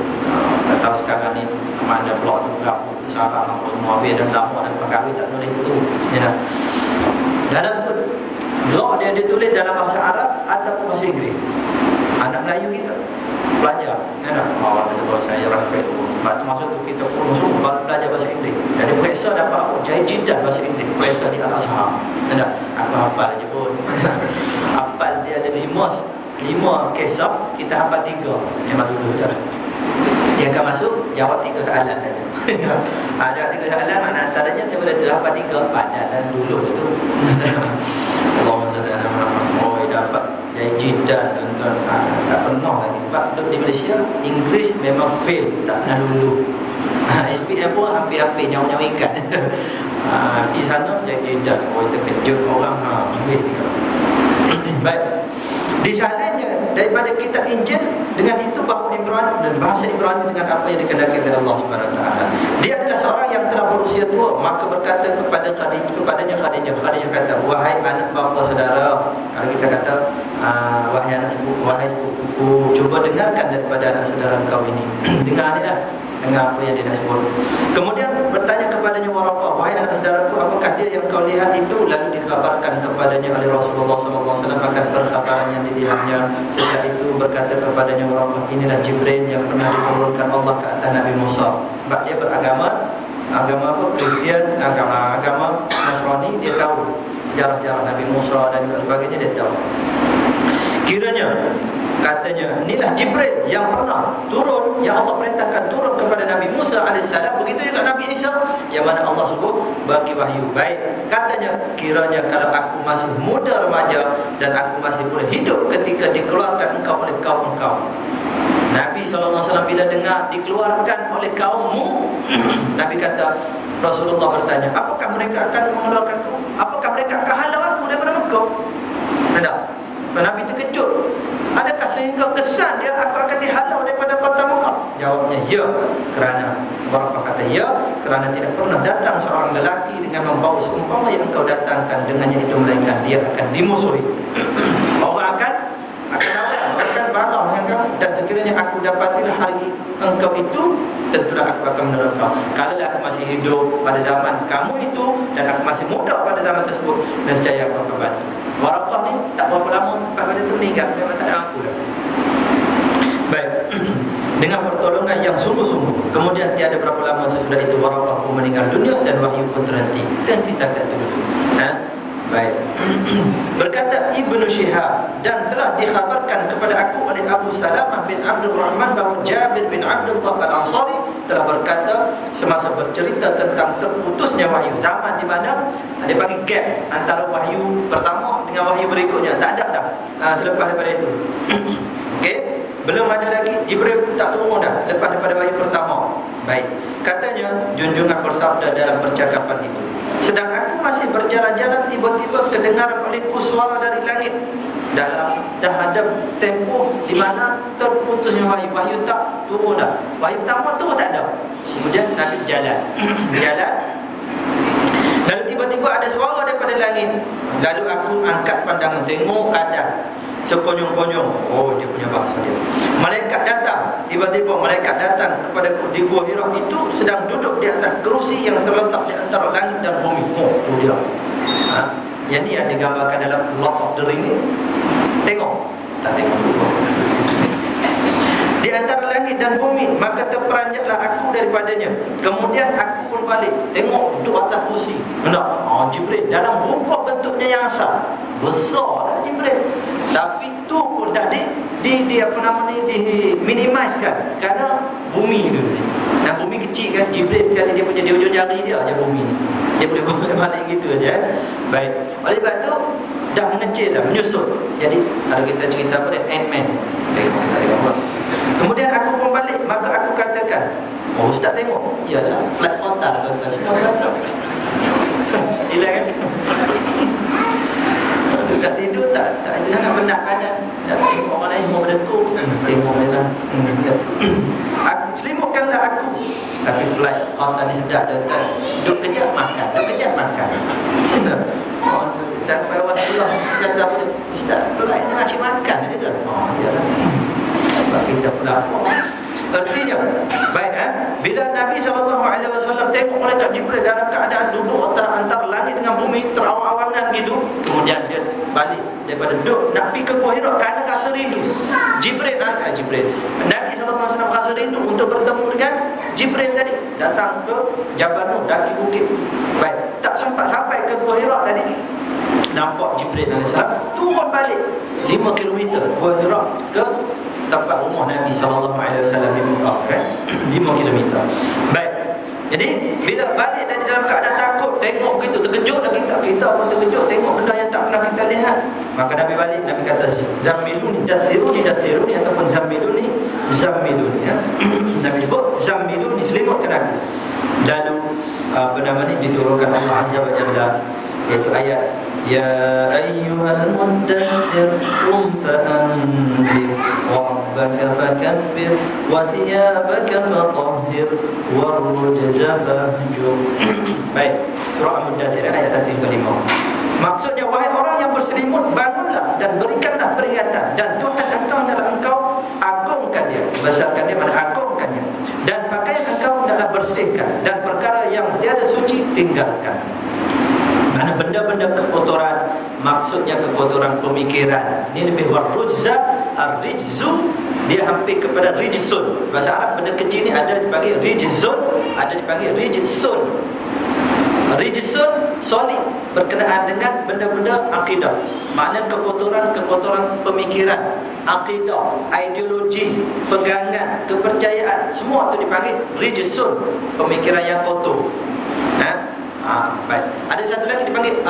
Tak tahu sekarang ni mana blog tu berapa Sarah apa semua, habis dah lama dah pakai, tak tulis tu. Dalam tu blog dia tulis dalam bahasa Arab ataupun bahasa Inggeris. Anak Melayu kita belajar, betul, saya respect. Masa tu kita pun semua belajar bahasa Inggeris. Jadi periksa dapat jahit jidat bahasa Inggeris, periksa di Al-Azhar. Aku hafal je pun. Hafal dia ada 5 kisah, kita hafal 3. Memang dulu dah. Dia akan masuk, jawab 3 soalan saja. Ada 3 soalan, mana antaranya dia boleh hafal 3. Padahal dulu tu Allah SWT dapat jidat dan tak pernah lagi. Sebab duduk di Malaysia, Inggeris memang fail, tak pernah lulu. SPM pun hampir-hampir nyawa-nyawa ikan. Di sana jidat, terkejut orang. Baik. Disalinnya daripada kitab Injil dengan itu bahawa Ibrani dan bahasa Ibrani dengan apa yang dikehendaki oleh Allah Subhanahu Wa Taala. Dia adalah seorang yang telah berusia tua, maka berkata kepadanya Khadijah kata, wahai anak bapa saudara. Kalau kita kata wahai anak sepupu, wahai sepupuku, cuba dengarkan daripada anak saudara engkau ini. Dengar ni dah, dengar apa yang dia nak sebut. Kemudian bertanya kepadanya Waraqah, wahai anak saudaraku, apakah dia yang kau lihat itu? Lalu dikhabarkan kepadanya oleh Rasulullah SAW akan perkhabaran yang dilihatnya. Setelah itu berkata kepadanya Waraqah, inilah Jibril yang pernah diturunkan Allah ke atas Nabi Musa. Sebab dia beragama apa? Kristian, agama Nasrani. Dia tahu sejarah-sejarah Nabi Musa dan sebagainya, dia tahu. Kiranya, katanya, inilah Jibril yang pernah turun, yang Allah perintahkan turun kepada Nabi Musa AS. Begitu juga Nabi Isa, yang mana Allah suruh bagi wahyu. Baik, katanya, kiranya kalau aku masih muda remaja dan aku masih boleh hidup ketika dikeluarkan engkau oleh kaum engkau. Nabi SAW bila dengar dikeluarkan oleh kaummu, Nabi kata, Rasulullah bertanya, apakah mereka akan mengeluarkanku? Apakah mereka akan halau aku daripada Mekah? Tidak. Nabi terkejut. Adakah sehingga kesan dia aku akan dihalau daripada kota Mekah? Jawabnya, ya. Kerana Waraqah kata, ya, kerana tidak pernah datang seorang lelaki dengan membawa seumpama yang engkau datangkan dengannya itu, melainkan dia akan dimusuhi. Orang akan balah dengan kamu. Dan sekiranya aku dapatilah hari engkau itu, tentulah aku akan menolong kau. Kalau aku masih hidup pada zaman kamu itu dan aku masih muda pada zaman tersebut, nescaya aku akan bantu. Waraqah ni tak berapa lama lepas pada itu meninggal, memang tak ada mampu dah. Baik. Dengan pertolongan yang sungguh-sungguh. Kemudian tiada berapa lama sesudah itu Waraqah pun meninggal dunia dan wahyu pun terhenti. Terhenti setakat itu dulu. Baik. Berkata Ibnu Syihab, dan telah dikhabarkan kepada aku oleh Abu Salamah bin Abdul Rahman bahawa Jabir bin Abdullah Al-Ansari telah berkata semasa bercerita tentang terputusnya wahyu, zaman di mana dia bagi gap antara wahyu pertama dengan wahyu berikutnya, tak ada dah selepas daripada itu. Okey, belum ada lagi, Jibril tak turun dah lepas daripada wahyu pertama. Baik, katanya junjungan bersabda dalam percakapan itu, sedang aku masih berjalan-jalan, tiba-tiba kedengaran olehku suara dari langit. Dah ada tempoh di mana terputusnya wahyu, wahyu tak turun dah. Wahyu pertama tu tak ada. Kemudian Nabi jalan jalan, lalu tiba-tiba ada suara daripada langit. Lalu aku angkat pandangan, tengok ada sekonyong-konyong. Oh, dia punya bahasa dia. Malaikat datang. Tiba-tiba malaikat datang kepada di Gua Hira itu, sedang duduk di atas kerusi yang terletak di antara langit dan bumi. Oh, itu dia. Yang ni yang digambarkan dalam Lord of the Ring ni. Tengok. Tak tengok dulu. Di antara langit dan bumi, maka terperanjatlah aku daripadanya. Kemudian aku pun balik, tengok duduk atas kursi. Benar? Jibril dalam rupa bentuknya yang asal. Besarlah Jibril. Tapi tu pun dah di apa nama ni, diminimizekan kerana bumi tu. Dan bumi kecil kan, Jibril sekali dia punya di ujung jari dia aja bumi ni. Dia boleh balik gitu aja. Baik. Oleh sebab tu dah mengecil dah, menyusut. Jadi kalau kita cerita pada Ant-Man, tengok. Kemudian aku pun balik, maka aku katakan, oh ustaz tengok, iyalah flat kontak kata semua kata. Hilang kan? Dah tidur tak jangan penat badan. Dah tengok orang lain semua berdekuk. Tengok dia. Aku selimutkanlah aku. Tapi flight kontak ni sedap tuan-tuan. Duduk kejap makan, duduk kejap makan. Sampai orang sebelah kata apa dia, ustaz flight ni macam makan dia kan. Oh iyalah. Sebab kita pelapor. Artinya, baik bila Nabi SAW tengok malaikat Jibril dalam keadaan duduk antara langit dengan bumi terawang-awangan gitu, kemudian dia balik daripada duduk nak pergi ke Gua Hira kerana rasa rindu. Nabi SAW rasa rindu untuk bertemu dengan Jibril tadi, datang ke Jabal Nur, daki bukit. Baik, tak sempat sampai ke Gua Hira tadi, nampak Jibril AS turun balik 5 km Gua Hira ke tempat rumah Nabi SAW di Mekah kan? 5 km. Baik. Jadi bila balik tadi dalam keadaan takut, tengok begitu, terkejut lagi kita pun terkejut tengok benda yang tak pernah kita lihat. Maka Nabi balik, Nabi kata zammiluni dasiruni ataupun zammiluni ya. Nabi sebut zammiluni, selimutkan aku. Lalu apa nama ni, diturunkan Allah Azza wa Jalla, iaitu ayat Ya ayyuhal muddathir qum fa'anzir wa rabbaka fakabbir wa thiyabaka fatahhir wa rujza fahjur. Baik, surah Al-Muddathir ayat 1 hingga 5. Maksudnya, wahai orang yang berselimut, bangunlah dan berikanlah peringatan, dan Tuhan engkau adalah engkau agungkan dia, besarkan dia, pada agungkannya, dan pakaian engkau adalah bersihkan, dan perkara yang tiada suci tinggalkan. Mana benda-benda kekotoran, maksudnya kekotoran pemikiran. Ini lebih warujza, ar-rijzu, dia hampir kepada rijsun. Bahasa Arab benda kecil ni ada dipanggil rijzun, ada dipanggil rijsun. Rijsun solid berkenaan dengan benda-benda akidah. Maknanya kekotoran pemikiran, akidah, ideologi, pegangan, kepercayaan, semua itu dipanggil rijsun, pemikiran yang kotor. Baik. Ada satu lagi dipanggil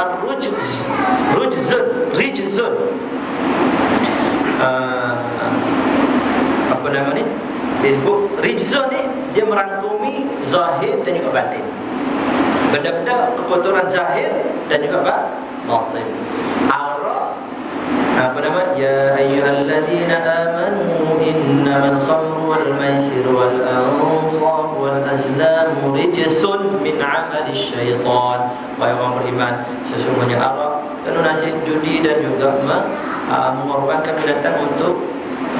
rijzun. Apa nama ni? Disebut rijzun ni, dia merangkumi zahir dan juga batin. Benda-benda kekotoran zahir dan juga batin. Apa nama? Ya ayyuhalladzina amanu innamal khamru wal maisiru wal ansab wal azlamu rijsun min amali syaitan. Wahai orang beriman, sesungguhnya arak, penuh nasi, judi dan juga mengorbankan binatang untuk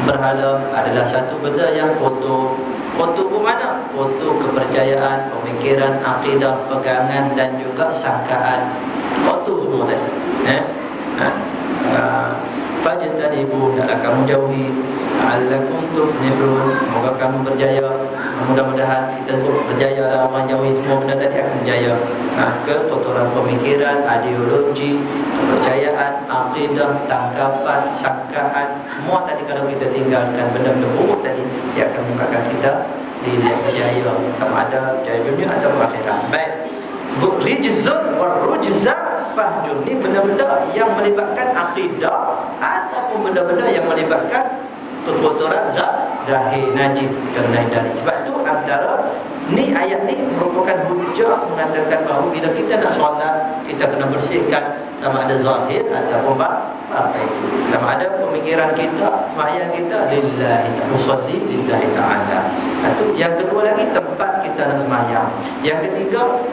berhala adalah satu benda yang kotor. Kotor ke mana? Kotor kepercayaan, pemikiran, akidah, pegangan dan juga sangkaan. Kotor semua tadi. Fajtanibu, hendaklah kamu jauhi, la'allakum tuflihun, semoga kamu berjaya. Mudah-mudahan kita berjaya dalam menjauhi semua benda tadi akan berjaya. Kekotoran pemikiran, ideologi, kepercayaan, akidah, tangkapan, sangkaan, semua tadi kalau kita tinggalkan benda-benda buruk tadi, dia akan menyebabkan kita berjaya, sama ada berjaya dunia atau akhirat. Baik. Sebut rijzun wa rujza fahjur. Ini benda-benda yang melibatkan akidah ataupun benda-benda yang melibatkan perkotoran zahir, najis, terhindari. Sebab tu antara ni ayat ni merupakan hujah mengatakan bahawa bila kita nak solat, kita kena bersihkan sama ada zahir ataupun batin. Sama ada pemikiran kita, sembahyang kita lillahi ta'ala, usolli lillahi ta'ala. Itu yang kedua lagi, tempat kita nak sembahyang. Yang ketiga,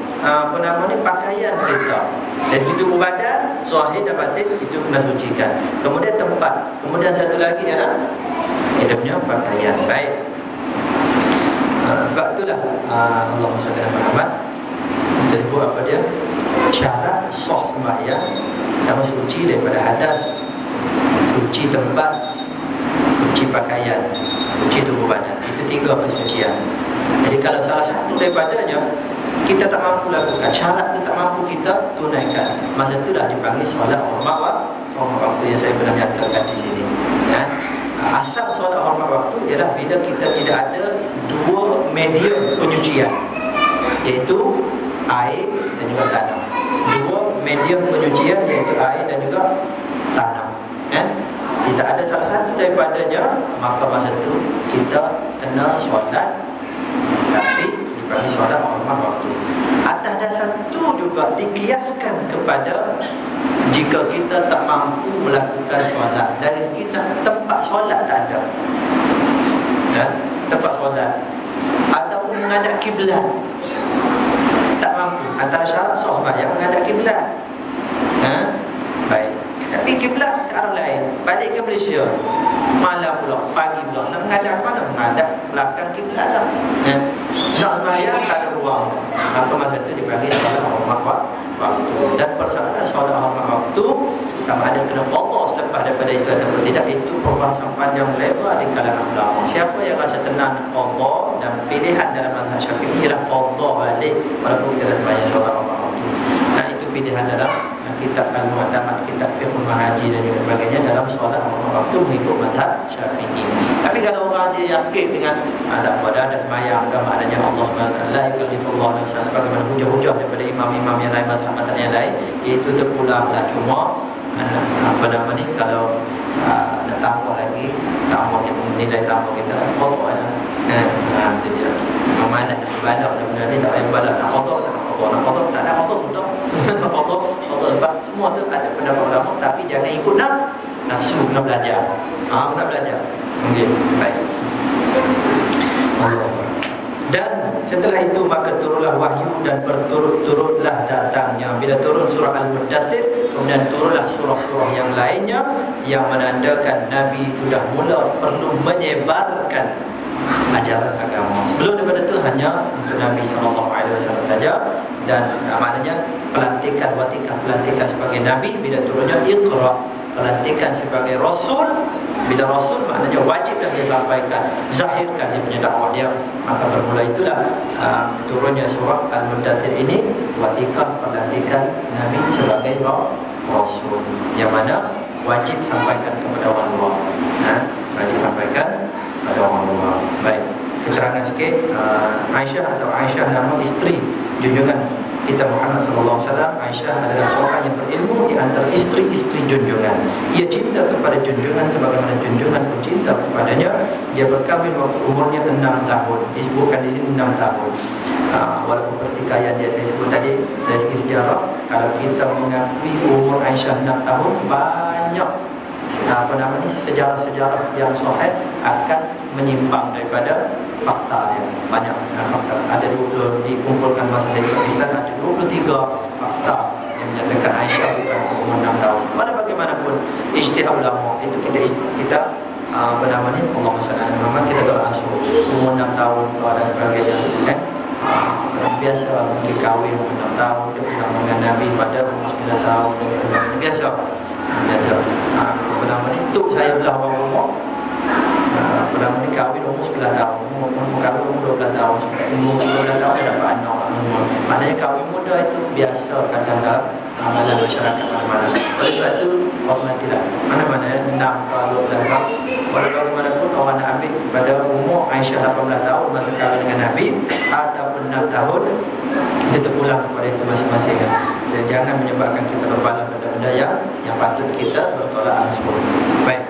pakaian kita. Dari situ badan, zahir dan batin itu kena sucikan. Kemudian tempat. Kemudian satu lagi ialah kita punya pakaian. Baik. Sebab itulah Allahumma shalli ala Muhammad, kita sebut apa dia? Syarat sah sembahyang, pertama suci daripada hadas, suci tempat, suci pakaian, suci tubuh badan. Itu 3 persucian. Jadi kalau salah satu daripadanya kita tak mampu lakukan, syarat itu tak mampu kita tunaikan, masa itulah dipanggil solat hormat waktu yang saya pernah nyatakan di sini. Asal solat hormat waktu ialah bila kita tidak ada 2 medium penyucian, iaitu air dan juga tanam. 2 medium penyucian iaitu air dan juga tanam. Tidak ada salah satu daripadanya, maka masa itu kita kena solat, tapi dipanggil solat hormat waktu. Atas dasar itu juga dikiaskan kepada jika kita tak mampu melakukan solat, dari segi tempat solat tak ada, tempat solat ataupun menghadap kiblat tak mampu. Antara syarat sah sembahyang menghadap kiblat. Baik. Tapi kiblat ke arah lain, balik ke Malaysia, malam pula, pagi pula, nak menghadap mana? Menghadap belakang kiblat lah. Nak sembahyang tak ada ruang, maka masa itu dipanggil solat hormat waktu. Dan persoalan solat hormat waktu, sama ada kena qada selepas daripada itu ataupun tidak, itu perbahasan panjang lebar di kalangan ulama. Siapa yang rasa tenang qada, dan pilihan dalam mazhab Syafi'i ialah qada balik walaupun kita dah sembahyang solat hormat waktu. Itu pilihan dalam kitab Al-Mu'tamad, kitab Fiqh Mahaji dan sebagainya dalam solat hormat waktu mengikut mazhab Syafi'i. Tapi kalau orang dia yakin dengan tak apa, ada sembahyang, dan maknanya Allah SWT la yukallifullahu nafsan, sebagaimana hujah-hujah daripada imam-imam yang lain, mazhab-mazhab yang lain, iaitu terpulanglah. Cuma kalau nak tambah lagi, tambahnya nilai tambah kita kotor lah. Itu dia. Memanas nak ibadah benda ni tak payah ibadah. Nak kotor tak nak kotor, nak kotor tak nak kotor sudah. Nak kotor sebab semua tu ada pendapat ulama, tapi jangan ikut nafsu, kena belajar. Kena belajar. Okey, baik. Allah. Dan setelah itu maka turunlah wahyu dan berturut-turutlah datangnya. Bila turun surah Al-Mudaththir, kemudian turunlah surah-surah yang lainnya yang menandakan Nabi sudah mula perlu menyebarkan ajaran agama. Sebelum daripada itu hanya untuk Nabi SAW saja. Dan maknanya pelantikan, watikah pelantikan sebagai Nabi. Bila turunnya Iqra, pelantikan sebagai Rasul. Bila Rasul maknanya wajiblah dia sampaikan, zahirkan dia punya dakwah dia. Maka bermula itulah turunnya surah Al-Mudaththir ini, watikah pelantikan Nabi sebagai Rasul, yang mana wajib sampaikan kepada orang luar. Wajib sampaikan kepada orang luar. Baik, keterangan sikit. Aisyah atau Aisyah nama isteri junjungan kita Muhammad SAW. Aisyah adalah seorang yang berilmu di antara isteri-isteri junjungan. Ia cinta kepada junjungan sebagaimana junjungan pun cinta kepadanya. Dia berkahwin waktu umurnya 6 tahun. Disebutkan di sini 6 tahun. Walaupun pertikaian dia saya sebut tadi, dari segi sejarah, kalau kita mengakui umur Aisyah 6 tahun, banyak sejarah-sejarah yang sahih akan menyimpang daripada fakta dia. Banyak fakta. Ada 20 dikumpulkan masa dari Pakistan, ada 23 fakta yang menyatakan Aisyah bukan umur 6 tahun. Bagaimanapun ijtihad ulama itu kita Allahumma shalli ala Muhammad, kita doa asuh umur 6 tahun dan sebagainya, kan? Biasa mungkin kahwin umur 6 tahun, dia bersama dengan Nabi pada umur 9 tahun, biasa. Itu saya belah orang rumah Pertama ni kahwin umur 9 tahun, umur kahwin umur 12 tahun, umur 12 tahun dah dapat anak. Maknanya kahwin muda itu biasa kadang-kadang amalan masyarakat mana-mana. Oleh sebab itu, hormatilah mana-mana 6 kalau 12 tahun. Walau bagaimanapun orang nak ambil pada umur Aisyah 18 tahun masa kahwin dengan Nabi, ataupun 6 tahun, kita terpulang kepada itu masing-masing. Dan jangan menyebabkan kita berpaling pada benda yang patut kita bertolak ansur. Baik.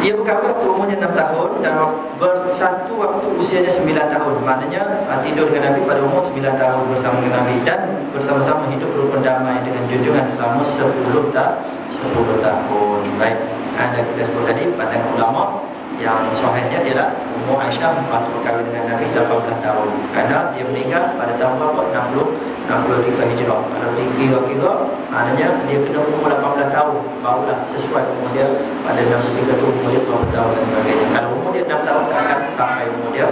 Ia berkahwin waktu umurnya 6 tahun dan bersatu waktu usianya 9 tahun. Maknanya tidur dengan Nabi pada umur 9 tahun bersama dengan Nabi dan bersama-sama hidup rukun damai dengan junjungan selama 10 tahun. Baik. Dan kita sebut tadi pandangan ulama yang sahihnya ialah umur Aisyah waktu berkahwin dengan Nabi 18 tahun. Kerana dia meninggal pada tahun berapa? 63 Hijrah. Kalau dikira-kira, maknanya dia kena umur 18 tahun barulah sesuai umur dia. Pada 63 tu umur dia 20 tahun dan sebagainya. Kalau umur dia 6 tahun tak akan sampai umur dia.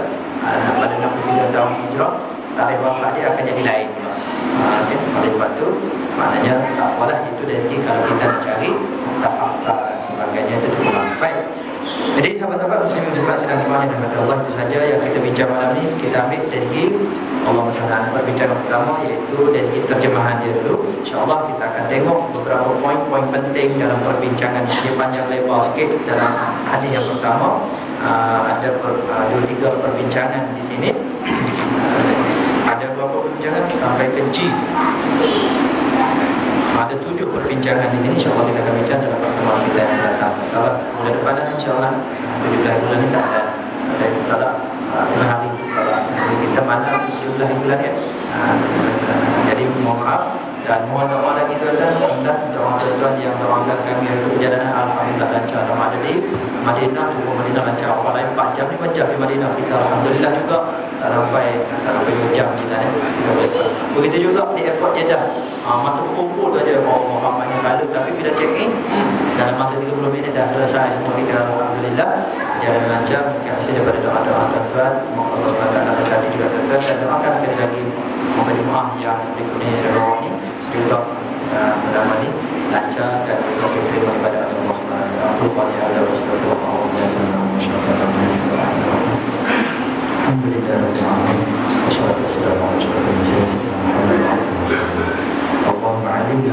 Pada 63 tahun Hijrah, tarikh wafat dia akan jadi lain. Okay. Oleh sebab tu, maknanya tak apalah, itu dari segi kalau kita nak cari fakta-fakta dan sebagainya itu terpulang. Baik. Jadi sahabat-sahabat muslimin muslimat sedang dimana dengan Allah, itu saja yang kita bincang malam ni. Kita ambil dari segi Allah SWT. Perbincangan pertama iaitu dari segi terjemahan dia dulu. InsyaAllah kita akan tengok beberapa poin-poin penting dalam perbincangan. Dia panjang lebar sikit dalam hadis yang pertama. Ada 2-3 perbincangan di sini. Ada berapa perbincangan? Sampai ke G. Ada 7 perbincangan di sini. InsyaAllah kita akan bincang dalam pertemuan kita yang datang. Kalau bulan depan insyaAllah 17 bulan ni tak ada. Tak tengah hari itu kalau kita mana 17 bulan ya. Jadi mohon maaf dan mohon doa lagi tuan-tuan. Alhamdulillah doa-doa yang doakan kami hari perjalanan alhamdulillah lancar. Sama ada di Madinah, tubuh Madinah lancar. Orang lain 4 jam, 5 jam di Madinah. Kita alhamdulillah juga tak sampai 2 jam kita ni. Begitu juga di airport Jeddah. Masa berkumpul tu aja Muhammadnya lalu, tapi bila check in dalam masa 30 minit dah selesai semua kita alhamdulillah. Jalan lancar. Terima kasih daripada doa-doa tuan-tuan. Moga Allah SWT berkati juga tuan-tuan. Dan doakan sekali lagi moga jemaah yang dikurniai Sarawak ni juga bernama ni lancar dan juga diterima ibadat Allah SWT. Alhamdulillah Allahumma alim